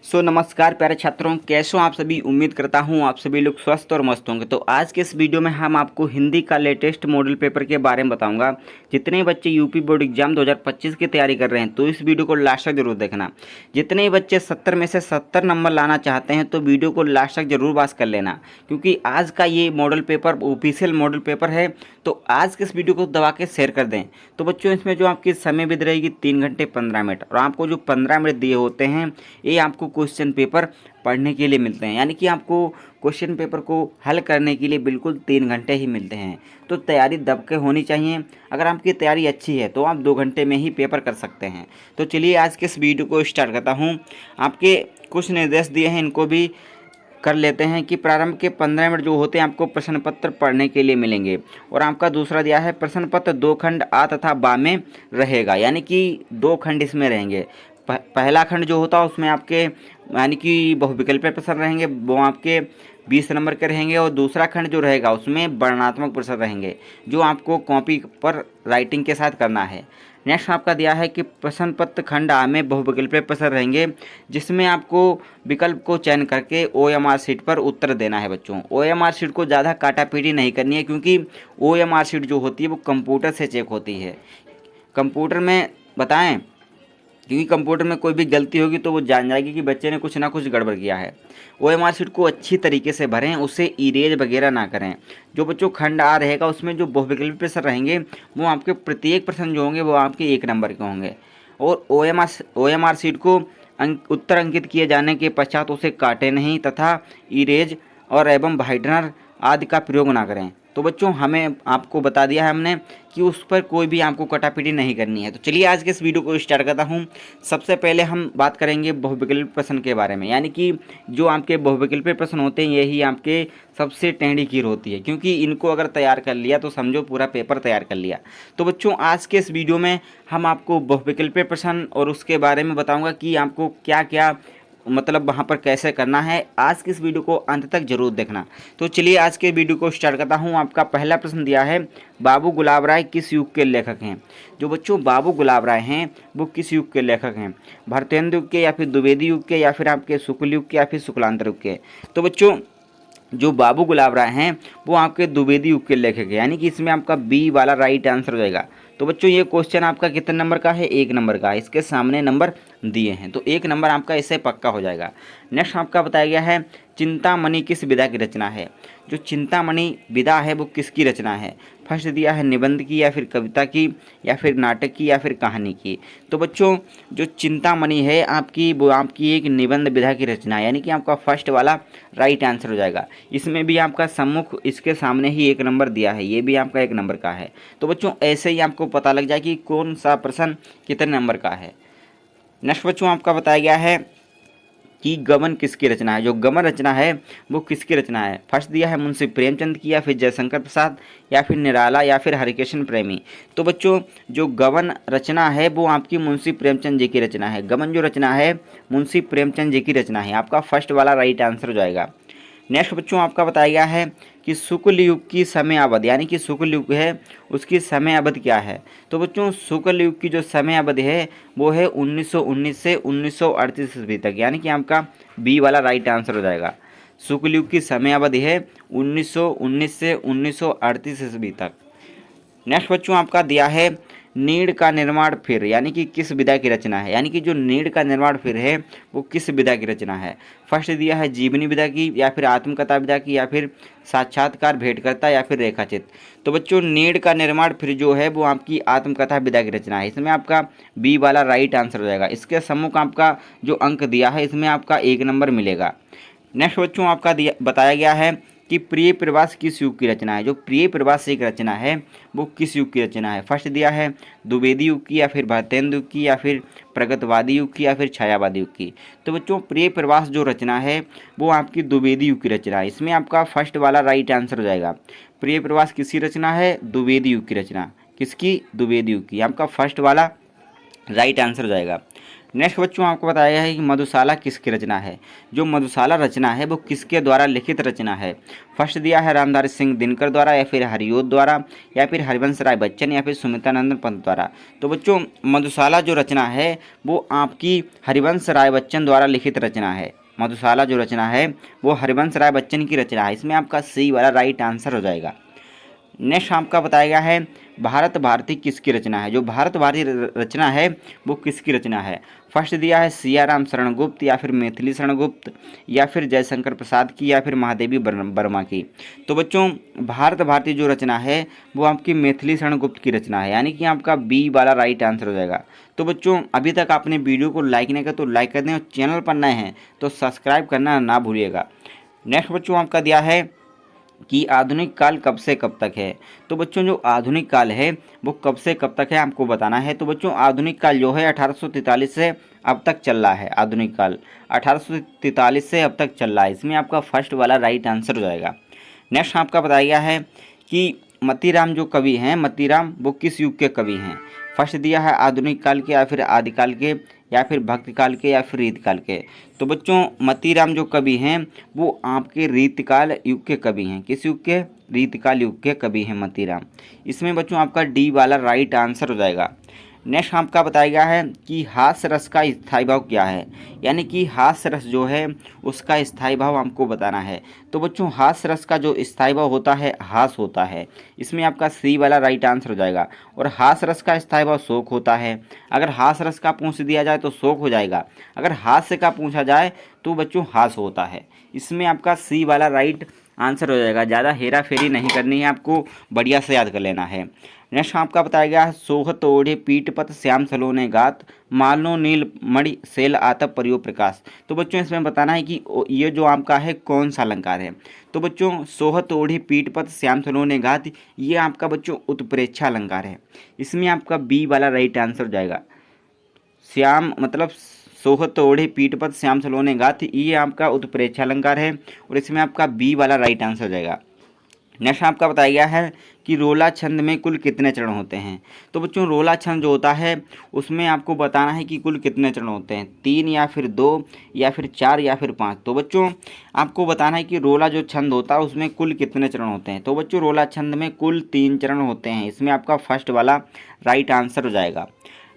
नमस्कार प्यारे छात्रों, कैसे हो आप सभी। उम्मीद करता हूँ आप सभी लोग स्वस्थ और मस्त होंगे। तो आज के इस वीडियो में हम आपको हिंदी का लेटेस्ट मॉडल पेपर के बारे में बताऊंगा। जितने बच्चे यूपी बोर्ड एग्जाम 2025 की तैयारी कर रहे हैं तो इस वीडियो को लास्ट तक जरूर देखना। जितने ही बच्चे 70 में से 70 नंबर लाना चाहते हैं तो वीडियो को लास्ट तक जरूर पास कर लेना, क्योंकि आज का ये model paper official model paper है। तो आज के इस वीडियो को दबा के शेयर कर दें। तो बच्चों, इसमें जो आपकी समय विधि रहेगी 3 घंटे 15 मिनट, और आपको जो 15 मिनट दिए होते हैं ये आपको क्वेश्चन पेपर पढ़ने के लिए मिलते हैं, यानी कि आपको क्वेश्चन पेपर को हल करने के लिए बिल्कुल 3 घंटे ही मिलते हैं। तो तैयारी दब के होनी चाहिए। अगर आपकी तैयारी अच्छी है तो आप 2 घंटे में ही पेपर कर सकते हैं। तो चलिए आज के इस वीडियो को स्टार्ट करता हूँ। आपके कुछ निर्देश दिए हैं, इनको भी कर लेते हैं कि प्रारंभ के 15 मिनट जो होते हैं आपको प्रश्न पत्र पढ़ने के लिए मिलेंगे। और आपका दूसरा दिया है प्रश्न पत्र 2 खंड आ तथा बा में रहेगा, यानी कि 2 खंड इसमें रहेंगे। पहला खंड जो होता है उसमें आपके यानी कि बहुविकल्पीय प्रश्न रहेंगे, वो आपके 20 नंबर के रहेंगे। और दूसरा खंड जो रहेगा उसमें वर्णनात्मक प्रश्न रहेंगे, जो आपको कॉपी पर राइटिंग के साथ करना है। नेक्स्ट आपका दिया है कि प्रश्न पत्र खंड आ में बहुविकल्पीय प्रश्न रहेंगे, जिसमें आपको विकल्प को चयन करके OMR शीट पर उत्तर देना है। बच्चों, OMR शीट को ज़्यादा काटापीटी नहीं करनी है, क्योंकि OMR शीट जो होती है वो कंप्यूटर से चेक होती है। कंप्यूटर में बताएं, क्योंकि कंप्यूटर में कोई भी गलती होगी तो वो जान जाएगी कि बच्चे ने कुछ ना कुछ गड़बड़ किया है। OMR शीट को अच्छी तरीके से भरें, उससे इरेज वगैरह ना करें। जो बच्चों खंड आ रहेगा उसमें जो बहुविकल्पी प्रश्न रहेंगे वो आपके प्रत्येक प्रश्न जो होंगे वो आपके 1 नंबर के होंगे। और OMR शीट को उत्तर अंकित किए जाने के पश्चात उसे काटें नहीं तथा इरेज और एवं वाइटनर आदि का प्रयोग ना करें। तो बच्चों, हमें आपको बता दिया है हमने कि उस पर कोई भी आपको कटापीटी नहीं करनी है। तो चलिए आज के इस वीडियो को स्टार्ट करता हूँ। सबसे पहले हम बात करेंगे बहुविकल्पी प्रश्न के बारे में, यानी कि जो आपके बहुविकल्पी प्रश्न होते हैं यही आपके सबसे टेढ़ी कीर होती है, क्योंकि इनको अगर तैयार कर लिया तो समझो पूरा पेपर तैयार कर लिया। तो बच्चों, आज के इस वीडियो में हम आपको बहुविकल्पी प्रश्न और उसके बारे में बताऊँगा कि आपको क्या क्या मतलब वहाँ पर कैसे करना है। आज की इस वीडियो को अंत तक जरूर देखना। तो चलिए आज के वीडियो को स्टार्ट करता हूँ। आपका पहला प्रश्न दिया है, बाबू गुलाब राय किस युग के लेखक हैं। जो बच्चों बाबू गुलाब राय हैं वो किस युग के लेखक हैं, भारतेंदु युग के या फिर द्विवेदी युग के या फिर आपके शुक्ल युग के या फिर शुक्लांतर युग के। तो बच्चों, जो बाबू गुलाब राय हैं वो आपके द्विवेदी युग के लेखक हैं, यानी कि इसमें आपका बी वाला राइट आंसर हो जाएगा। तो बच्चों, ये क्वेश्चन आपका कितने नंबर का है, 1 नंबर का है। इसके सामने नंबर दिए हैं तो 1 नंबर आपका इससे पक्का हो जाएगा। नेक्स्ट आपका बताया गया है, चिंतामणि किस विधा की रचना है। जो चिंतामणि विधा है वो किसकी रचना है। फर्स्ट दिया है निबंध की या फिर कविता की या फिर नाटक की या फिर कहानी की। तो बच्चों, जो चिंतामणि है आपकी वो आपकी एक निबंध विधा की रचना है, यानी कि आपका फर्स्ट वाला राइट आंसर हो जाएगा। इसमें भी आपका सम्मुख इसके सामने ही 1 नंबर दिया है, ये भी आपका 1 नंबर का है। तो बच्चों, ऐसे ही आपको पता लग जाए कि कौन सा प्रश्न कितने नंबर का है। नेक्स्ट बच्चों आपका बताया गया है कि गबन किसकी रचना है। जो गबन रचना है वो किसकी रचना है। फर्स्ट दिया है मुंशी प्रेमचंद की या फिर जयशंकर प्रसाद या फिर निराला या फिर हरिकृष्ण प्रेमी। तो बच्चों, जो गबन रचना है वो आपकी मुंशी प्रेमचंद जी की रचना है। गबन जो रचना है मुंशी प्रेमचंद जी की रचना है, आपका फर्स्ट वाला राइट आंसर हो जाएगा। नेक्स्ट बच्चों आपका बताया गया है कि शुक्ल युग की समय अवधि, यानी कि शुक्ल युग है उसकी समय अवधि क्या है। तो बच्चों, शुक्ल युग की जो समय अवधि है वो है 1919 से 1938 ईस्वी तक, यानी कि आपका बी वाला राइट आंसर हो जाएगा। शुक्ल युग की समय अवधि है 1919 से 1938 ईस्वी तक। नेक्स्ट बच्चों आपका दिया है, नीड़ का निर्माण फिर, यानी कि किस विधा की रचना है। यानी कि जो नीड़ का निर्माण फिर है वो किस विधा की रचना है। फर्स्ट दिया है जीवनी विधा की या फिर आत्मकथा विधा की या फिर साक्षात्कार भेंटकर्ता या फिर रेखाचित्र। तो बच्चों, नीड़ का निर्माण फिर जो है वो आपकी आत्मकथा विधा की रचना है, इसमें आपका बी वाला राइट आंसर हो जाएगा। इसके सम्मुख आपका जो अंक दिया है इसमें आपका 1 नंबर मिलेगा। नेक्स्ट बच्चों आपका बताया गया है कि प्रिय प्रवास किस युग की रचना है। जो प्रिय प्रवास एक रचना है वो किस युग की रचना है। फर्स्ट दिया है द्विवेदी युग की या फिर भारतेंदु युग की या फिर प्रगतवादी युग की या फिर छायावादी युग की। तो बच्चों, प्रिय प्रवास जो रचना है वो आपकी द्विवेदी युग की रचना है, इसमें आपका फर्स्ट वाला राइट आंसर हो जाएगा। प्रिय प्रवास किसकी रचना है, द्विवेदी युग की रचना। किसकी, द्विवेदी युग की, आपका फर्स्ट वाला राइट आंसर हो जाएगा। नेक्स्ट बच्चों आपको बताया गया है कि मधुशाला किसकी रचना है। जो मधुशाला रचना है वो किसके द्वारा लिखित रचना है। फर्स्ट दिया है रामधारी सिंह दिनकर द्वारा, या फिर हरिओत द्वारा, या फिर हरिवंश राय बच्चन, या फिर सुमित्रानंदन पंत द्वारा। तो बच्चों मधुशाला जो रचना है वो आपकी हरिवंश राय बच्चन द्वारा लिखित रचना है। मधुशाला जो रचना है वो हरिवंश राय बच्चन की रचना है। इसमें आपका सी वाला राइट आंसर हो जाएगा। नेक्स्ट आपका बताया गया है भारत भारती किसकी रचना है। जो भारत भारती रचना है वो किसकी रचना है। फर्स्ट दिया है सियाराम शरण गुप्त, या फिर मैथिली शरण गुप्त, या फिर जयशंकर प्रसाद की, या फिर महादेवी वर्मा की। तो बच्चों भारत भारती जो रचना है वो आपकी मैथिली शरण गुप्त की रचना है, यानी कि आपका बी वाला राइट आंसर हो जाएगा। तो बच्चों अभी तक आपने वीडियो को लाइक नहीं किया तो लाइक कर दें, और चैनल पर नए हैं तो सब्सक्राइब करना ना भूलिएगा। नेक्स्ट बच्चों आपका दिया है कि आधुनिक काल कब से कब तक है। तो बच्चों जो आधुनिक काल है वो कब से कब तक है आपको बताना है। तो बच्चों आधुनिक काल जो है 1843 से अब तक चल रहा है। आधुनिक काल 1843 से अब तक चल रहा है। इसमें आपका फर्स्ट वाला राइट आंसर हो जाएगा। नेक्स्ट आपका बताया गया है कि मतीराम जो कवि हैं, मतीराम वो किस युग के कवि हैं। फर्स्ट दिया है आधुनिक काल के, या फिर आदिकाल के, या फिर भक्ति काल के, या फिर रीतिकाल के। तो बच्चों मतीराम जो कवि हैं वो आपके रीतिकाल युग के कवि हैं। किस युग के? रीतिकाल युग के कवि हैं मतीराम। इसमें बच्चों आपका डी वाला राइट आंसर हो जाएगा। नेक्स्ट आपका बताया गया है कि हास्य रस का स्थायी भाव क्या है, यानी कि हास्य रस जो है उसका स्थायी भाव हमको बताना है। तो बच्चों हास्य रस का जो स्थायी भाव होता है हास होता है। इसमें आपका सी वाला राइट आंसर हो जाएगा। और हास्य रस का स्थायी भाव शोक होता है। अगर हास्य रस का पूछ दिया जाए तो शोक हो जाएगा, अगर हास्य का पूछा जाए तो बच्चों हास होता है। इसमें आपका सी वाला राइट आंसर हो जाएगा। ज़्यादा हेरा फेरी नहीं करनी है, आपको बढ़िया से याद कर लेना है। नेक्स्ट आपका बताया गया है सोहत ओढ़े पीठ पत श्याम सलोने गात, मालो नील मणि सेल आतप परियो प्रकाश। तो बच्चों इसमें बताना है कि ये जो आपका है कौन सा अलंकार है। तो बच्चों सोहत ओढ़े पीठ पत श्याम सलोने गात ये आपका बच्चों उत्प्रेक्षा अलंकार है। इसमें आपका बी वाला राइट आंसर हो जाएगा। श्याम मतलब सोहत ओढ़े पीठ पत श्याम सलोने गात ये आपका उत्प्रेक्षा अलंकार है, और इसमें आपका बी वाला राइट आंसर हो जाएगा। नेक्स्ट आपका बताया गया है कि रोला छंद में कुल कितने चरण होते हैं। तो बच्चों रोला छंद जो होता है उसमें आपको बताना है कि कुल कितने चरण होते हैं, 3 या फिर 2 या फिर 4 या फिर 5। तो बच्चों आपको बताना है कि रोला जो छंद होता है उसमें कुल कितने चरण होते हैं। तो बच्चों रोला छंद में कुल 3 चरण होते हैं। इसमें आपका फर्स्ट वाला राइट आंसर हो जाएगा।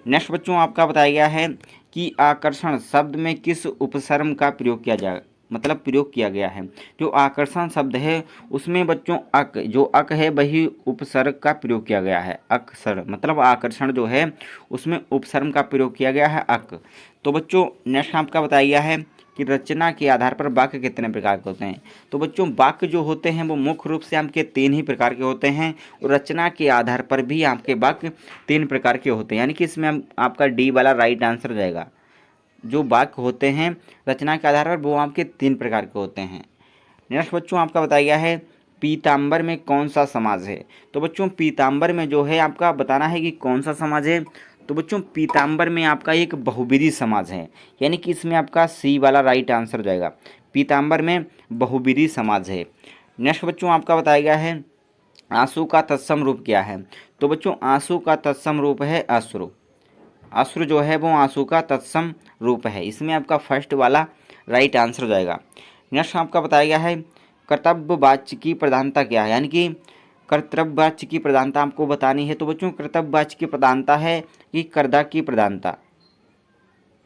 नेक्स्ट बच्चों आपका बताया गया है कि आकर्षण शब्द में किस उपसर्ग का प्रयोग किया जाएगा, मतलब प्रयोग किया गया है। जो आकर्षण शब्द है उसमें बच्चों अक जो अक है वही उपसर्ग का प्रयोग किया गया है। अक्सर मतलब आकर्षण जो है उसमें उपसर्ग का प्रयोग किया गया है अक। तो बच्चों नेक्स्ट आपका बताया गया है कि रचना के आधार पर वाक्य कितने प्रकार के होते हैं। तो बच्चों वाक्य जो होते हैं वो मुख्य रूप से आपके 3 ही प्रकार के होते हैं, और रचना के आधार पर भी आपके वाक्य 3 प्रकार के होते हैं, यानी कि इसमें आपका डी वाला राइट आंसर हो जाएगा। जो वाक्य होते हैं रचना के आधार पर वो आपके 3 प्रकार के होते हैं। नेक्स्ट बच्चों आपका बताया गया है पीताम्बर में कौन सा समाज है। तो बच्चों पीताम्बर में जो है आपका बताना है कि कौन सा समाज है। तो बच्चों पीताम्बर में आपका एक बहुविधि समाज है, यानी कि इसमें आपका सी वाला राइट आंसर हो जाएगा। पीताम्बर में बहुविधि समाज है। नेक्स्ट बच्चों आपका बताया गया है आंसू का तत्सम रूप क्या है। तो बच्चों आंसू का तत्सम रूप है अश्रु। अश्रु जो है वो आंसू का तत्सम रूप है। इसमें आपका फर्स्ट वाला राइट आंसर हो जाएगा। नेक्स्ट आपका बताया गया है कर्तव्य वाच्य की प्रधानता क्या है, यानी कि कर्तव्य वाच्य की प्रधानता आपको बतानी है। तो बच्चों कर्तव्य वाच्य की प्रधानता है कि कर्ता की प्रधानता।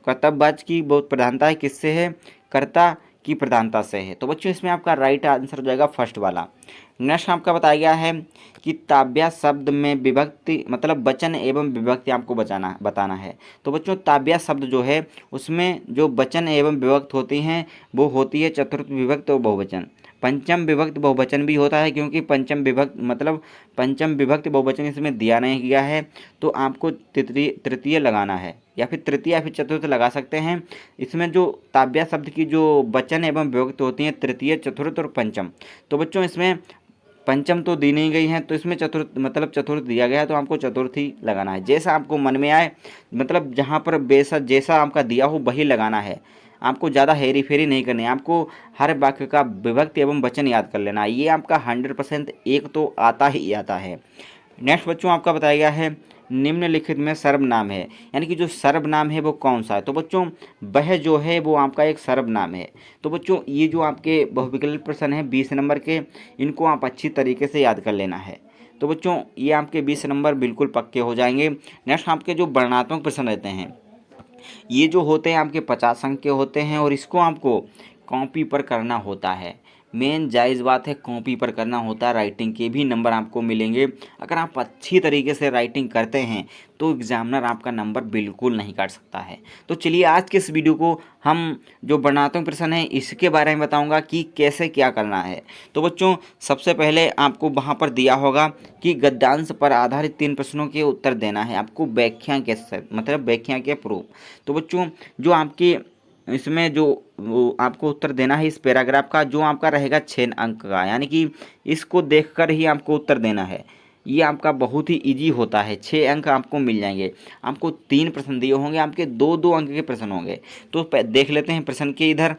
कर्तव्य वाच्य की बहुत प्रधानता है किससे है, कर्ता की प्रधानता से है। तो बच्चों इसमें आपका राइट आंसर हो जाएगा फर्स्ट वाला। नेक्स्ट आपका बताया गया है कि ताब्या शब्द में विभक्ति मतलब वचन एवं विभक्ति आपको बताना है। तो बच्चों ताब्या शब्द जो है उसमें जो वचन एवं विभक्त होती हैं वो होती है चतुर्थ विभक्त और बहुवचन। पंचम विभक्त बहुवचन भी होता है, क्योंकि पंचम विभक्त बहुवचन इसमें दिया नहीं गया है, तो आपको तृतीय लगाना है, या फिर तृतीय या फिर चतुर्थ लगा सकते हैं। इसमें जो ताब्या शब्द की जो वचन एवं विभक्त होती हैं तृतीय चतुर्थ और पंचम। तो बच्चों इसमें पंचम तो दी नहीं गई है, तो इसमें चतुर्थ दिया गया है, तो आपको चतुर्थ ही लगाना है। जैसा आपको मन में आए, मतलब जहाँ पर जैसा आपका दिया हो वही लगाना है। आपको ज़्यादा हेरी फेरी नहीं करनी है, आपको हर वाक्य का विभक्ति एवं वचन याद कर लेना है। ये आपका 100% एक तो आता ही आता है। नेक्स्ट बच्चों आपका बताया गया है निम्नलिखित में सर्वनाम है, यानी कि जो सर्वनाम है वो कौन सा है। तो बच्चों वह जो है वो आपका एक सर्वनाम है। तो बच्चों ये जो आपके बहुविकल्प प्रश्न है 20 नंबर के, इनको आप अच्छी तरीके से याद कर लेना है। तो बच्चों ये आपके 20 नंबर बिल्कुल पक्के हो जाएंगे। नेक्स्ट आपके जो वर्णनात्मक प्रश्न रहते हैं, ये जो होते हैं आपके 50 अंक के होते हैं और इसको आपको कॉपी पर करना होता है। मेन जायज़ बात है, कॉपी पर करना होता है। राइटिंग के भी नंबर आपको मिलेंगे। अगर आप अच्छी तरीके से राइटिंग करते हैं तो एग्जामिनर आपका नंबर बिल्कुल नहीं काट सकता है। तो चलिए आज के इस वीडियो को हम जो वर्णनात्मक प्रश्न है इसके बारे में बताऊंगा कि कैसे क्या करना है। तो बच्चों सबसे पहले आपको वहाँ पर दिया होगा कि गद्यांश पर आधारित 3 प्रश्नों के उत्तर देना है आपको व्याख्या के मतलब व्याख्या के प्रूफ। तो बच्चों जो आपके इसमें जो वो आपको उत्तर देना है इस पैराग्राफ का, जो आपका रहेगा 6 अंक का, यानी कि इसको देखकर ही आपको उत्तर देना है। ये आपका बहुत ही इजी होता है, 6 अंक आपको मिल जाएंगे। आपको 3 प्रश्न दिए होंगे, आपके 2-2 अंक के प्रश्न होंगे। तो देख लेते हैं प्रश्न के इधर।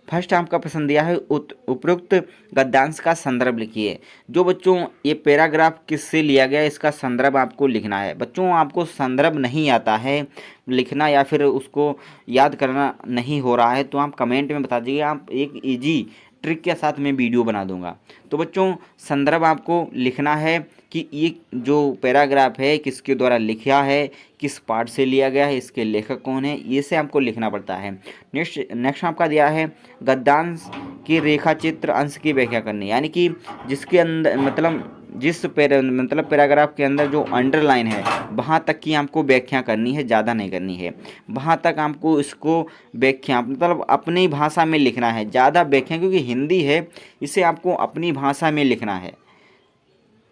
फर्स्ट आपका प्रश्न दिया है उपरोक्त गद्यांश का संदर्भ लिखिए। जो बच्चों ये पैराग्राफ किससे लिया गया है इसका संदर्भ आपको लिखना है। बच्चों आपको संदर्भ नहीं आता है लिखना या फिर उसको याद करना नहीं हो रहा है तो आप कमेंट में बता दीजिए, आप एक इजी ट्रिक के साथ मैं वीडियो बना दूंगा। तो बच्चों संदर्भ आपको लिखना है कि ये जो पैराग्राफ है किसके द्वारा लिखा है, किस पार्ट से लिया गया है, इसके लेखक कौन है, ये से आपको लिखना पड़ता है। नेक्स्ट आपका दिया है गद्यांश के रेखा चित्र अंश की व्याख्या करनी, यानी कि जिसके अंदर मतलब जिस पैराग्राफ के अंदर जो अंडरलाइन है वहाँ तक की आपको व्याख्या करनी है, ज़्यादा नहीं करनी है। वहाँ तक आपको इसको व्याख्या मतलब अपनी भाषा में लिखना है, ज़्यादा व्याख्या क्योंकि हिंदी है इसे आपको अपनी भाषा में लिखना है।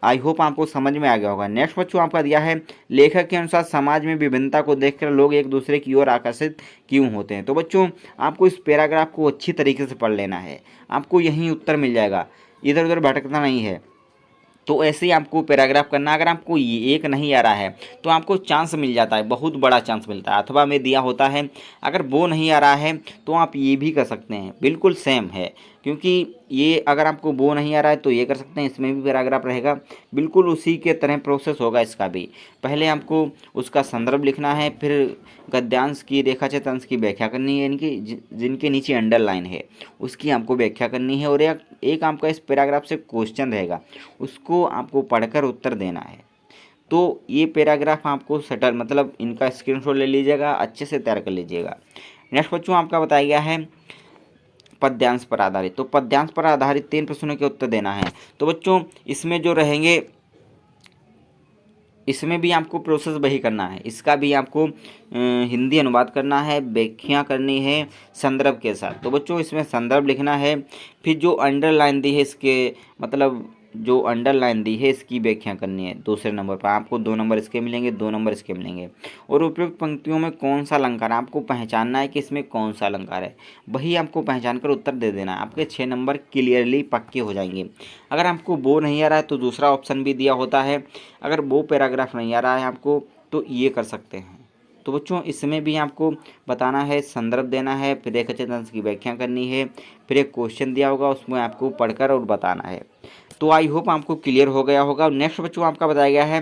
आई होप आपको समझ में आ गया होगा। नेक्स्ट बच्चों आपका दिया है लेखक के अनुसार समाज में विभिन्नता को देखकर लोग एक दूसरे की ओर आकर्षित क्यों होते हैं। तो बच्चों आपको इस पैराग्राफ को अच्छी तरीके से पढ़ लेना है, आपको यहीं उत्तर मिल जाएगा, इधर उधर भटकना नहीं है। तो ऐसे ही आपको पैराग्राफ करना। अगर आपको ये एक नहीं आ रहा है तो आपको चांस मिल जाता है, बहुत बड़ा चांस मिलता है, अथवा में दिया होता है। अगर वो नहीं आ रहा है तो आप ये भी कर सकते हैं, बिल्कुल सेम है। क्योंकि ये अगर आपको वो नहीं आ रहा है तो ये कर सकते हैं, इसमें भी पैराग्राफ रहेगा, बिल्कुल उसी के तरह प्रोसेस होगा इसका भी। पहले आपको उसका संदर्भ लिखना है, फिर गद्यांश की रेखाचित्र अंश की व्याख्या करनी है, यानी कि जिनके नीचे अंडरलाइन है उसकी आपको व्याख्या करनी है। और एक आपका इस पैराग्राफ से क्वेश्चन रहेगा, उसको आपको पढ़कर उत्तर देना है। तो ये पैराग्राफ आपको सटल मतलब इनका स्क्रीनशॉट ले लीजिएगा, अच्छे से तैयार कर लीजिएगा। नेक्स्ट बच्चों आपका बताया गया है पद्यांश पर आधारित। तो पद्यांश पर आधारित 3 प्रश्नों के उत्तर देना है। तो बच्चों इसमें जो रहेंगे इसमें भी आपको प्रोसेस वही करना है, इसका भी आपको हिंदी अनुवाद करना है, व्याख्या करनी है संदर्भ के साथ। तो बच्चों इसमें संदर्भ लिखना है, फिर जो अंडरलाइन दी है इसके मतलब जो अंडरलाइन दी है इसकी व्याख्या करनी है। दूसरे नंबर पर आपको 2 नंबर इसके मिलेंगे, 2 नंबर इसके मिलेंगे। और उपयुक्त पंक्तियों में कौन सा अलंकार है आपको पहचानना है कि इसमें कौन सा अलंकार है, वही आपको पहचान कर उत्तर दे देना है। आपके 6 नंबर क्लियरली पक्के हो जाएंगे। अगर आपको वो नहीं आ रहा है तो दूसरा ऑप्शन भी दिया होता है, अगर वो पैराग्राफ नहीं आ रहा है आपको तो ये कर सकते हैं। तो बच्चों इसमें भी आपको बताना है, संदर्भ देना है, फिर रेखाचित्र अंश की व्याख्या करनी है, फिर एक क्वेश्चन दिया होगा उसमें आपको पढ़कर और बताना है। तो आई होप आपको क्लियर हो गया होगा। नेक्स्ट बच्चों आपका बताया गया है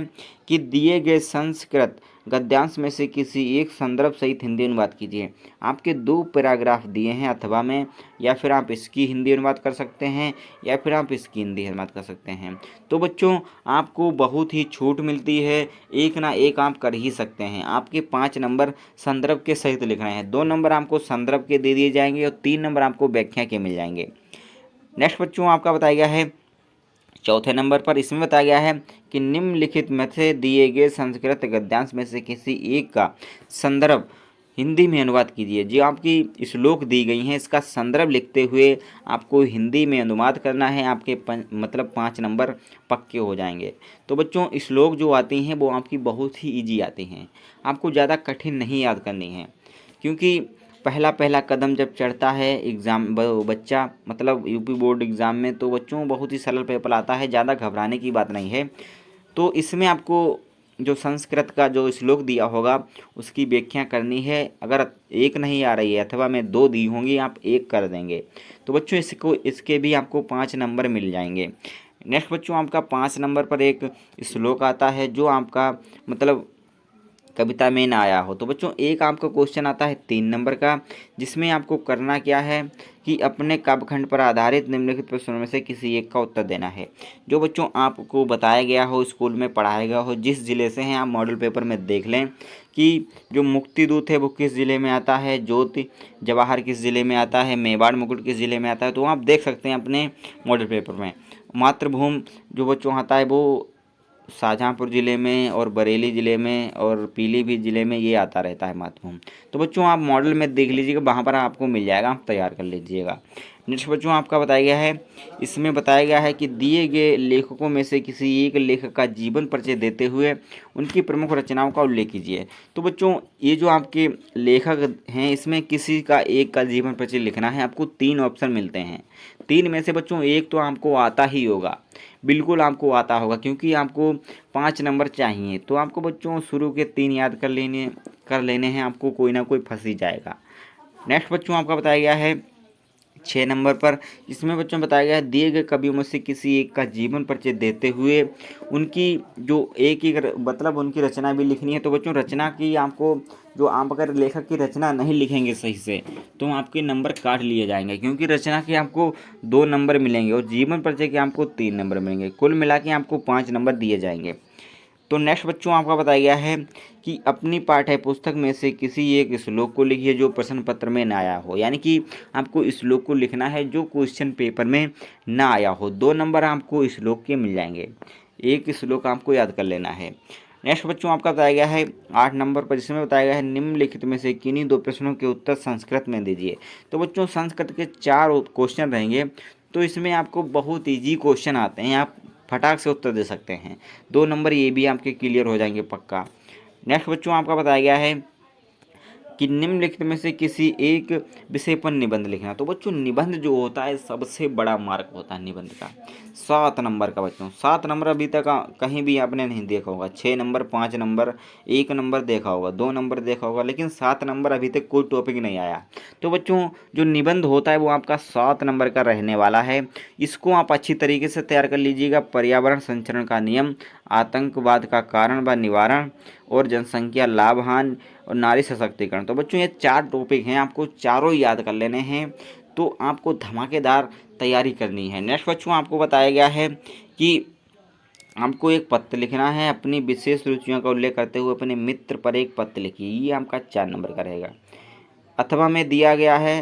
कि दिए गए संस्कृत गद्यांश में से किसी एक संदर्भ सहित हिंदी अनुवाद कीजिए। आपके 2 पैराग्राफ दिए हैं अथवा में, या फिर आप इसकी हिंदी अनुवाद कर सकते हैं या फिर आप इसकी हिंदी अनुवाद कर सकते हैं। तो बच्चों आपको बहुत ही छूट मिलती है, एक ना एक आप कर ही सकते हैं। आपके 5 नंबर संदर्भ के सहित लिख रहे हैं, 2 नंबर आपको संदर्भ के दे दिए जाएंगे और 3 नंबर आपको व्याख्या के मिल जाएंगे। नेक्स्ट बच्चों आपका बताया गया है चौथे नंबर पर, इसमें बताया गया है कि निम्नलिखित में से दिए गए संस्कृत गद्यांश में से किसी एक का संदर्भ हिंदी में अनुवाद कीजिए। जो आपकी श्लोक दी गई हैं इसका संदर्भ लिखते हुए आपको हिंदी में अनुवाद करना है। आपके 5 नंबर पक्के हो जाएंगे। तो बच्चों श्लोक जो आती हैं वो आपकी बहुत ही ईजी आती हैं, आपको ज़्यादा कठिन नहीं याद करनी है। क्योंकि पहला कदम जब चढ़ता है एग्ज़ाम बच्चा मतलब यूपी बोर्ड एग्ज़ाम में, तो बच्चों बहुत ही सरल पेपर आता है, ज़्यादा घबराने की बात नहीं है। तो इसमें आपको जो संस्कृत का जो श्लोक दिया होगा उसकी व्याख्या करनी है। अगर एक नहीं आ रही है अथवा में 2 दी होंगी आप 1 कर देंगे। तो बच्चों इसके भी आपको 5 नंबर मिल जाएंगे। नेक्स्ट बच्चों आपका 5 नंबर पर एक श्लोक आता है जो आपका मतलब कविता में ना आया हो। तो बच्चों एक आपका क्वेश्चन आता है 3 नंबर का, जिसमें आपको करना क्या है कि अपने काव्यखंड पर आधारित निम्नलिखित प्रश्नों में से किसी एक का उत्तर देना है। जो बच्चों आपको बताया गया हो, स्कूल में पढ़ाया गया हो, जिस ज़िले से हैं आप मॉडल पेपर में देख लें कि जो मुक्ति दूत है वो किस ज़िले में आता है, ज्योति जवाहर किस ज़िले में आता है, मेवाड़ मुकुट किस ज़िले में आता है। तो आप देख सकते हैं अपने मॉडल पेपर में। मातृभूमि जो बच्चों आता है वो शाहजहाँपुर ज़िले में और बरेली ज़िले में और पीलीभीत ज़िले में ये आता रहता है मातृभूमि। तो बच्चों आप मॉडल में देख लीजिएगा, वहाँ पर आपको मिल जाएगा, आप तैयार कर लीजिएगा। नेक्स्ट बच्चों आपका बताया गया है, इसमें बताया गया है कि दिए गए लेखकों में से किसी एक लेखक का जीवन परिचय देते हुए उनकी प्रमुख रचनाओं का उल्लेख कीजिए। तो बच्चों ये जो आपके लेखक हैं इसमें किसी का एक का जीवन परिचय लिखना है। आपको 3 ऑप्शन मिलते हैं, 3 में से बच्चों एक तो आपको आता ही होगा, बिल्कुल आपको आता होगा, क्योंकि आपको 5 नंबर चाहिए। तो आपको बच्चों शुरू के 3 याद कर लेने हैं, आपको कोई ना कोई फंस ही जाएगा। नेक्स्ट बच्चों आपका बताया गया है 6 नंबर पर, इसमें बच्चों बताया गया है दिए गए कवियों में से किसी एक का जीवन परिचय देते हुए उनकी जो एक एक मतलब उनकी रचना भी लिखनी है। तो बच्चों रचना की आपको जो आप अगर लेखक की रचना नहीं लिखेंगे सही से तो आपके नंबर काट लिए जाएंगे, क्योंकि रचना के आपको 2 नंबर मिलेंगे और जीवन परिचय के आपको 3 नंबर मिलेंगे। कुल मिला के आपको 5 नंबर दिए जाएंगे। तो नेक्स्ट बच्चों आपका बताया गया है कि अपनी पाठ्य पुस्तक में से किसी एक श्लोक को लिखिए जो प्रश्न पत्र में ना आया हो। यानी कि आपको श्लोक को लिखना है जो क्वेश्चन पेपर में ना आया हो। 2 नंबर आपको श्लोक के मिल जाएंगे, एक श्लोक आपको याद कर लेना है। नेक्स्ट बच्चों आपका बताया गया है 8 नंबर पर, जिसमें बताया गया है निम्नलिखित में से किन्हीं 2 प्रश्नों के उत्तर संस्कृत में दीजिए। तो बच्चों संस्कृत के 4 क्वेश्चन रहेंगे, तो इसमें आपको बहुत ईजी क्वेश्चन आते हैं, आप फटाक से उत्तर दे सकते हैं। 2 नंबर ये भी आपके क्लियर हो जाएंगे पक्का। नेक्स्ट बच्चों आपका बताया गया है कि निम्नलिखित में से किसी एक विषय पर निबंध लिखना। तो बच्चों निबंध जो होता है सबसे बड़ा मार्क होता है निबंध का, 7 नंबर का। बच्चों 7 नंबर अभी तक कहीं भी आपने नहीं देखा होगा। 6 नंबर, 5 नंबर, 1 नंबर देखा होगा, 2 नंबर देखा होगा, लेकिन 7 नंबर अभी तक कोई टॉपिक नहीं आया। तो बच्चों जो निबंध होता है वो आपका 7 नंबर का रहने वाला है। इसको आप अच्छी तरीके से तैयार कर लीजिएगा। पर्यावरण संचरण का नियम, आतंकवाद का कारण व निवारण, और जनसंख्या लाभ हानि, और नारी सशक्तिकरण। तो बच्चों ये 4 टॉपिक हैं, आपको चारों याद कर लेने हैं। तो आपको धमाकेदार तैयारी करनी है। नेक्स्ट बच्चों आपको बताया गया है कि आपको एक पत्र लिखना है, अपनी विशेष रुचियों का उल्लेख करते हुए अपने मित्र पर एक पत्र लिखिए। ये आपका 4 नंबर का रहेगा। अथवा में दिया गया है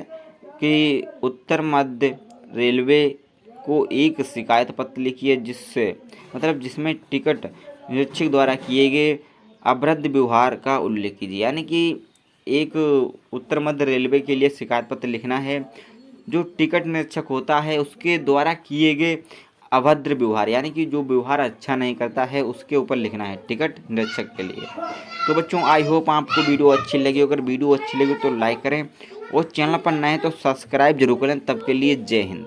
कि उत्तर मध्य रेलवे को एक शिकायत पत्र लिखिए जिसमें टिकट निरीक्षक द्वारा किए गए अभद्र व्यवहार का उल्लेख कीजिए। यानी कि एक उत्तर मध्य रेलवे के लिए शिकायत पत्र लिखना है, जो टिकट निरीक्षक होता है उसके द्वारा किए गए अभद्र व्यवहार, यानी कि जो व्यवहार अच्छा नहीं करता है उसके ऊपर लिखना है टिकट निरीक्षक के लिए। तो बच्चों आई होप आपको वीडियो अच्छी लगी। अगर वीडियो अच्छी लगी तो लाइक करें और चैनल पर नए तो सब्सक्राइब जरूर करें। तब के लिए जय हिंद।